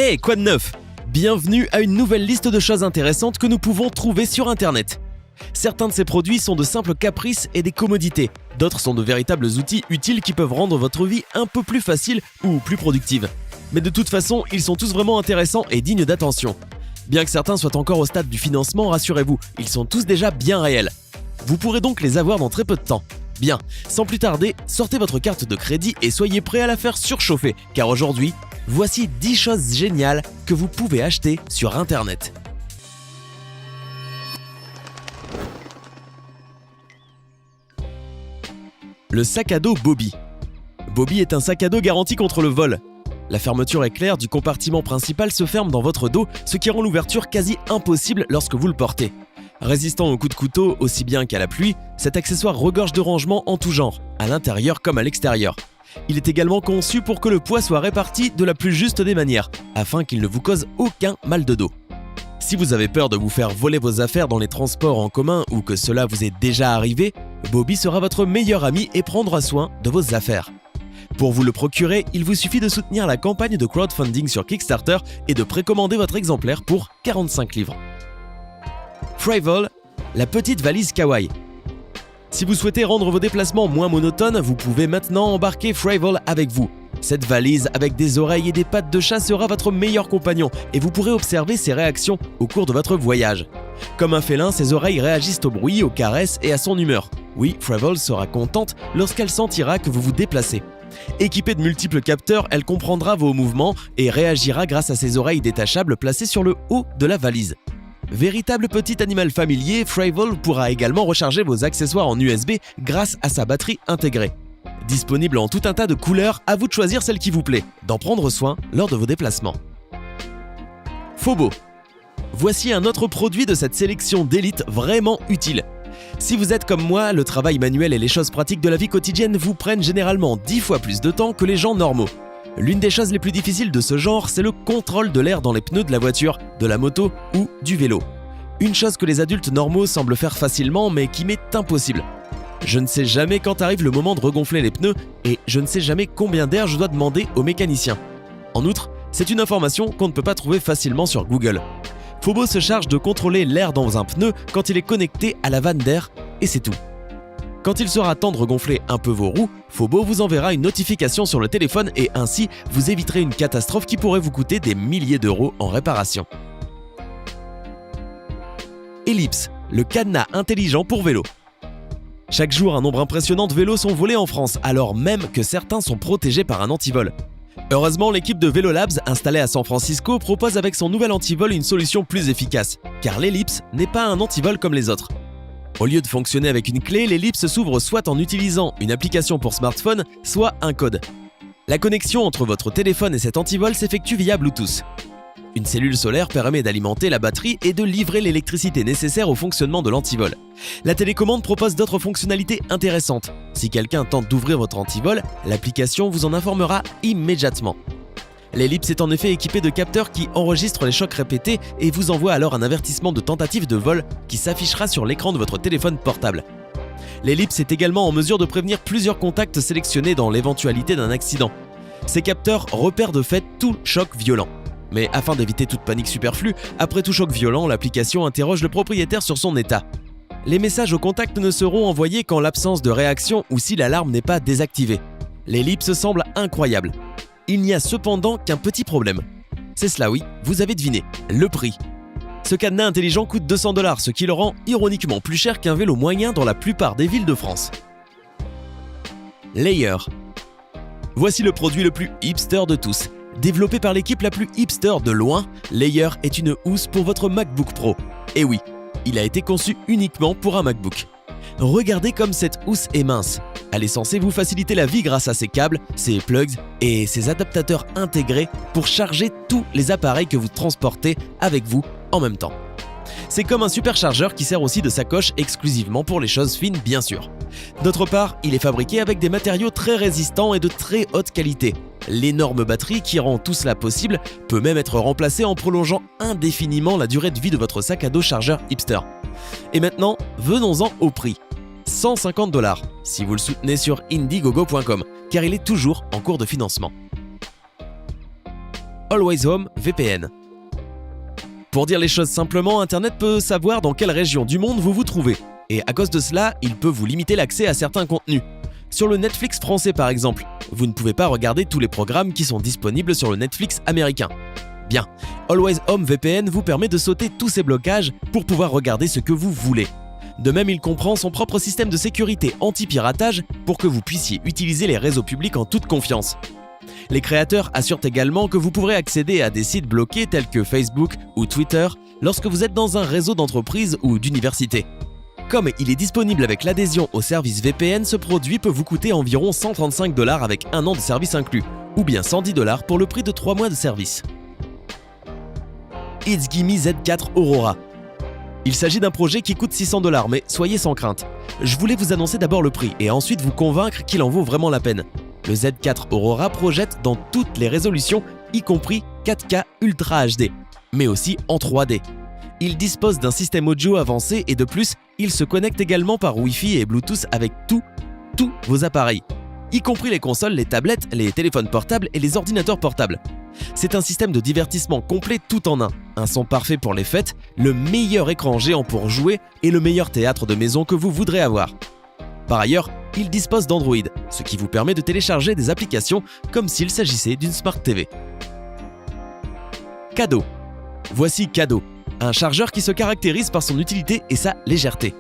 Hey, quoi de neuf? Bienvenue à une nouvelle liste de choses intéressantes que nous pouvons trouver sur Internet. Certains de ces produits sont de simples caprices et des commodités. D'autres sont de véritables outils utiles qui peuvent rendre votre vie un peu plus facile ou plus productive. Mais de toute façon, ils sont tous vraiment intéressants et dignes d'attention. Bien que certains soient encore au stade du financement, rassurez-vous, ils sont tous déjà bien réels. Vous pourrez donc les avoir dans très peu de temps. Bien, sans plus tarder, sortez votre carte de crédit et soyez prêts à la faire surchauffer, car aujourd'hui, voici 10 choses géniales que vous pouvez acheter sur Internet. Le sac à dos Bobi. Bobi est un sac à dos garanti contre le vol. La fermeture éclair du compartiment principal se ferme dans votre dos, ce qui rend l'ouverture quasi impossible lorsque vous le portez. Résistant aux coups de couteau aussi bien qu'à la pluie, cet accessoire regorge de rangements en tout genre, à l'intérieur comme à l'extérieur. Il est également conçu pour que le poids soit réparti de la plus juste des manières, afin qu'il ne vous cause aucun mal de dos. Si vous avez peur de vous faire voler vos affaires dans les transports en commun ou que cela vous est déjà arrivé, Bobi sera votre meilleur ami et prendra soin de vos affaires. Pour vous le procurer, il vous suffit de soutenir la campagne de crowdfunding sur Kickstarter et de précommander votre exemplaire pour 45 livres. Fravel, la petite valise kawaii. Si vous souhaitez rendre vos déplacements moins monotones, vous pouvez maintenant embarquer Fravel avec vous. Cette valise avec des oreilles et des pattes de chat sera votre meilleur compagnon et vous pourrez observer ses réactions au cours de votre voyage. Comme un félin, ses oreilles réagissent au bruit, aux caresses et à son humeur. Oui, Fravel sera contente lorsqu'elle sentira que vous vous déplacez. Équipée de multiples capteurs, elle comprendra vos mouvements et réagira grâce à ses oreilles détachables placées sur le haut de la valise. Véritable petit animal familier, Fravel pourra également recharger vos accessoires en USB grâce à sa batterie intégrée. Disponible en tout un tas de couleurs, à vous de choisir celle qui vous plaît, d'en prendre soin lors de vos déplacements. Fobo. Voici un autre produit de cette sélection d'élite vraiment utile. Si vous êtes comme moi, le travail manuel et les choses pratiques de la vie quotidienne vous prennent généralement 10 fois plus de temps que les gens normaux. L'une des choses les plus difficiles de ce genre, c'est le contrôle de l'air dans les pneus de la voiture, de la moto ou du vélo. Une chose que les adultes normaux semblent faire facilement mais qui m'est impossible. Je ne sais jamais quand arrive le moment de regonfler les pneus et je ne sais jamais combien d'air je dois demander au mécanicien. En outre, c'est une information qu'on ne peut pas trouver facilement sur Google. Fobo se charge de contrôler l'air dans un pneu quand il est connecté à la vanne d'air et c'est tout. Quand il sera temps de regonfler un peu vos roues, Fobo vous enverra une notification sur le téléphone et ainsi vous éviterez une catastrophe qui pourrait vous coûter des milliers d'euros en réparation. Ellipse, le cadenas intelligent pour vélo. Chaque jour, un nombre impressionnant de vélos sont volés en France, alors même que certains sont protégés par un antivol. Heureusement, l'équipe de Velo Labs, installée à San Francisco, propose avec son nouvel antivol une solution plus efficace, car l'Ellipse n'est pas un antivol comme les autres. Au lieu de fonctionner avec une clé, l'Ellipse s'ouvre soit en utilisant une application pour smartphone, soit un code. La connexion entre votre téléphone et cet antivol s'effectue via Bluetooth. Une cellule solaire permet d'alimenter la batterie et de livrer l'électricité nécessaire au fonctionnement de l'antivol. La télécommande propose d'autres fonctionnalités intéressantes. Si quelqu'un tente d'ouvrir votre antivol, l'application vous en informera immédiatement. L'Ellipse est en effet équipée de capteurs qui enregistrent les chocs répétés et vous envoie alors un avertissement de tentative de vol qui s'affichera sur l'écran de votre téléphone portable. L'Ellipse est également en mesure de prévenir plusieurs contacts sélectionnés dans l'éventualité d'un accident. Ces capteurs repèrent de fait tout choc violent. Mais afin d'éviter toute panique superflue, après tout choc violent, l'application interroge le propriétaire sur son état. Les messages au contact ne seront envoyés qu'en l'absence de réaction ou si l'alarme n'est pas désactivée. L'Ellipse semble incroyable. Il n'y a cependant qu'un petit problème. C'est cela oui, vous avez deviné, le prix. Ce cadenas intelligent coûte 200 $, ce qui le rend ironiquement plus cher qu'un vélo moyen dans la plupart des villes de France. Layer. Voici le produit le plus hipster de tous. Développé par l'équipe la plus hipster de loin, Layer est une housse pour votre MacBook Pro. Et oui, il a été conçu uniquement pour un MacBook. Regardez comme cette housse est mince. Elle est censée vous faciliter la vie grâce à ses câbles, ses plugs et ses adaptateurs intégrés pour charger tous les appareils que vous transportez avec vous en même temps. C'est comme un superchargeur qui sert aussi de sacoche exclusivement pour les choses fines bien sûr. D'autre part, il est fabriqué avec des matériaux très résistants et de très haute qualité. L'énorme batterie qui rend tout cela possible peut même être remplacée en prolongeant indéfiniment la durée de vie de votre sac à dos chargeur hipster. Et maintenant, venons-en au prix. 150 $ si vous le soutenez sur Indiegogo.com, car il est toujours en cours de financement. Always Home VPN. Pour dire les choses simplement, Internet peut savoir dans quelle région du monde vous vous trouvez. Et à cause de cela, il peut vous limiter l'accès à certains contenus. Sur le Netflix français par exemple, vous ne pouvez pas regarder tous les programmes qui sont disponibles sur le Netflix américain. Bien, Always Home VPN vous permet de sauter tous ces blocages pour pouvoir regarder ce que vous voulez. De même, il comprend son propre système de sécurité anti-piratage pour que vous puissiez utiliser les réseaux publics en toute confiance. Les créateurs assurent également que vous pourrez accéder à des sites bloqués tels que Facebook ou Twitter lorsque vous êtes dans un réseau d'entreprise ou d'université. Comme il est disponible avec l'adhésion au service VPN, ce produit peut vous coûter environ 135 $ avec un an de service inclus, ou bien 110 $ pour le prix de 3 mois de service. It's Gimme Z4 Aurora. Il s'agit d'un projet qui coûte 600 $, mais soyez sans crainte. Je voulais vous annoncer d'abord le prix et ensuite vous convaincre qu'il en vaut vraiment la peine. Le Z4 Aurora projette dans toutes les résolutions, y compris 4K Ultra HD, mais aussi en 3D. Il dispose d'un système audio avancé et de plus, il se connecte également par Wi-Fi et Bluetooth avec tous vos appareils, y compris les consoles, les tablettes, les téléphones portables et les ordinateurs portables. C'est un système de divertissement complet tout en un son parfait pour les fêtes, le meilleur écran géant pour jouer et le meilleur théâtre de maison que vous voudrez avoir. Par ailleurs, il dispose d'Android, ce qui vous permet de télécharger des applications comme s'il s'agissait d'une Smart TV. Cadeau. Voici Cadeau, un chargeur qui se caractérise par son utilité et sa légèreté.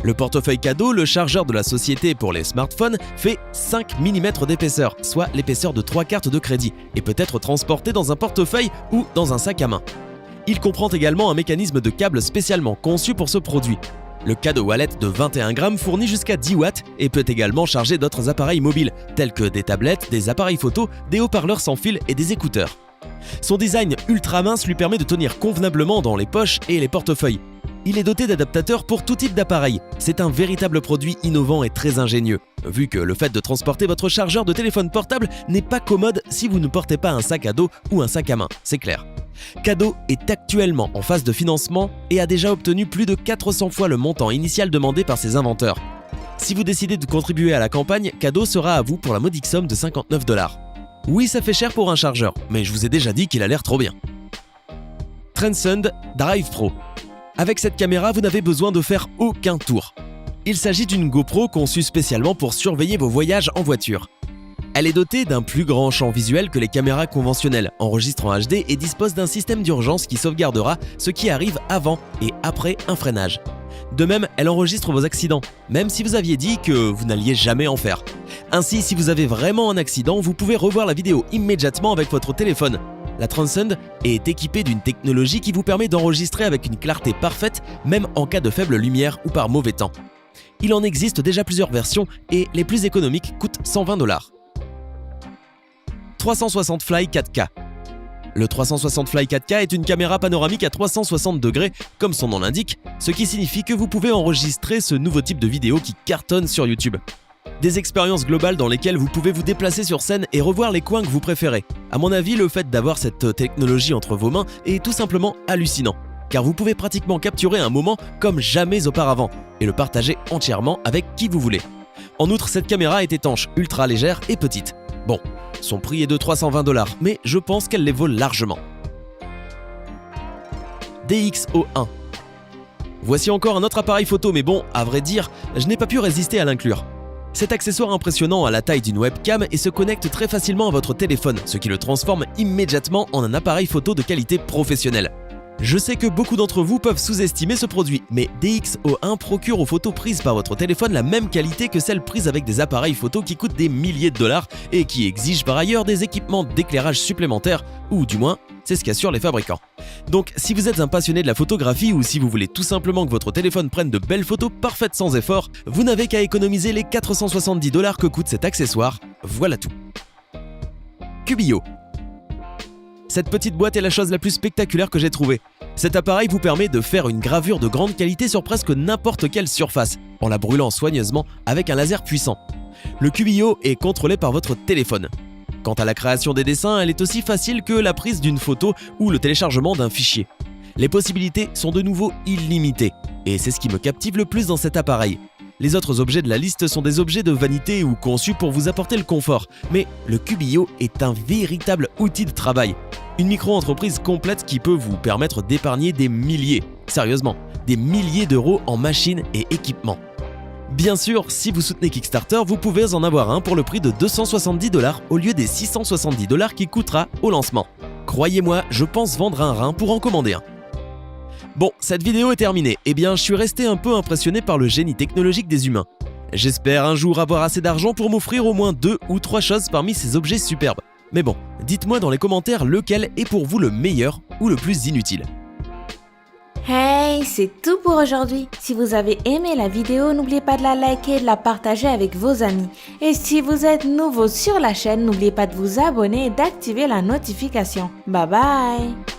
Le portefeuille Cadeau, le chargeur de la société pour les smartphones, fait 5 mm d'épaisseur, soit l'épaisseur de 3 cartes de crédit, et peut être transporté dans un portefeuille ou dans un sac à main. Il comprend également un mécanisme de câble spécialement conçu pour ce produit. Le Cadeau Wallet de 21 grammes fournit jusqu'à 10 watts et peut également charger d'autres appareils mobiles, tels que des tablettes, des appareils photo, des haut-parleurs sans fil et des écouteurs. Son design ultra mince lui permet de tenir convenablement dans les poches et les portefeuilles. Il est doté d'adaptateurs pour tout type d'appareil. C'est un véritable produit innovant et très ingénieux, vu que le fait de transporter votre chargeur de téléphone portable n'est pas commode si vous ne portez pas un sac à dos ou un sac à main, c'est clair. Cadeau est actuellement en phase de financement et a déjà obtenu plus de 400 fois le montant initial demandé par ses inventeurs. Si vous décidez de contribuer à la campagne, Cadeau sera à vous pour la modique somme de 59 $. Oui, ça fait cher pour un chargeur, mais je vous ai déjà dit qu'il a l'air trop bien. Transcend Drive Pro. Avec cette caméra, vous n'avez besoin de faire aucun tour. Il s'agit d'une GoPro conçue spécialement pour surveiller vos voyages en voiture. Elle est dotée d'un plus grand champ visuel que les caméras conventionnelles, enregistre en HD et dispose d'un système d'urgence qui sauvegardera ce qui arrive avant et après un freinage. De même, elle enregistre vos accidents, même si vous aviez dit que vous n'alliez jamais en faire. Ainsi, si vous avez vraiment un accident, vous pouvez revoir la vidéo immédiatement avec votre téléphone. La Transcend est équipée d'une technologie qui vous permet d'enregistrer avec une clarté parfaite, même en cas de faible lumière ou par mauvais temps. Il en existe déjà plusieurs versions et les plus économiques coûtent 120 $. 360 Fly 4K. Le 360 Fly 4K est une caméra panoramique à 360 degrés, comme son nom l'indique, ce qui signifie que vous pouvez enregistrer ce nouveau type de vidéo qui cartonne sur YouTube. Des expériences globales dans lesquelles vous pouvez vous déplacer sur scène et revoir les coins que vous préférez. À mon avis, le fait d'avoir cette technologie entre vos mains est tout simplement hallucinant, car vous pouvez pratiquement capturer un moment comme jamais auparavant et le partager entièrement avec qui vous voulez. En outre, cette caméra est étanche, ultra légère et petite. Bon, son prix est de 320 $, mais je pense qu'elle les vaut largement. DxO1. Voici encore un autre appareil photo, mais bon, à vrai dire, je n'ai pas pu résister à l'inclure. Cet accessoire impressionnant a la taille d'une webcam et se connecte très facilement à votre téléphone, ce qui le transforme immédiatement en un appareil photo de qualité professionnelle. Je sais que beaucoup d'entre vous peuvent sous-estimer ce produit, mais DxO1 procure aux photos prises par votre téléphone la même qualité que celles prises avec des appareils photo qui coûtent des milliers de dollars et qui exigent par ailleurs des équipements d'éclairage supplémentaires, ou du moins, c'est ce qu'assurent les fabricants. Donc, si vous êtes un passionné de la photographie ou si vous voulez tout simplement que votre téléphone prenne de belles photos parfaites sans effort, vous n'avez qu'à économiser les 470 $ que coûte cet accessoire. Voilà tout. Qubio. Cette petite boîte est la chose la plus spectaculaire que j'ai trouvée. Cet appareil vous permet de faire une gravure de grande qualité sur presque n'importe quelle surface, en la brûlant soigneusement avec un laser puissant. Le Qubio est contrôlé par votre téléphone. Quant à la création des dessins, elle est aussi facile que la prise d'une photo ou le téléchargement d'un fichier. Les possibilités sont de nouveau illimitées, et c'est ce qui me captive le plus dans cet appareil. Les autres objets de la liste sont des objets de vanité ou conçus pour vous apporter le confort, mais le Qubio est un véritable outil de travail. Une micro-entreprise complète qui peut vous permettre d'épargner des milliers, sérieusement, des milliers d'euros en machines et équipements. Bien sûr, si vous soutenez Kickstarter, vous pouvez en avoir un pour le prix de 270 $ au lieu des 670 $ qui coûtera au lancement. Croyez-moi, je pense vendre un rein pour en commander un. Bon, cette vidéo est terminée. Eh bien, je suis resté un peu impressionné par le génie technologique des humains. J'espère un jour avoir assez d'argent pour m'offrir au moins 2 ou 3 choses parmi ces objets superbes. Mais bon, dites-moi dans les commentaires lequel est pour vous le meilleur ou le plus inutile. Hey, c'est tout pour aujourd'hui. Si vous avez aimé la vidéo, n'oubliez pas de la liker et de la partager avec vos amis. Et si vous êtes nouveau sur la chaîne, n'oubliez pas de vous abonner et d'activer la notification. Bye bye!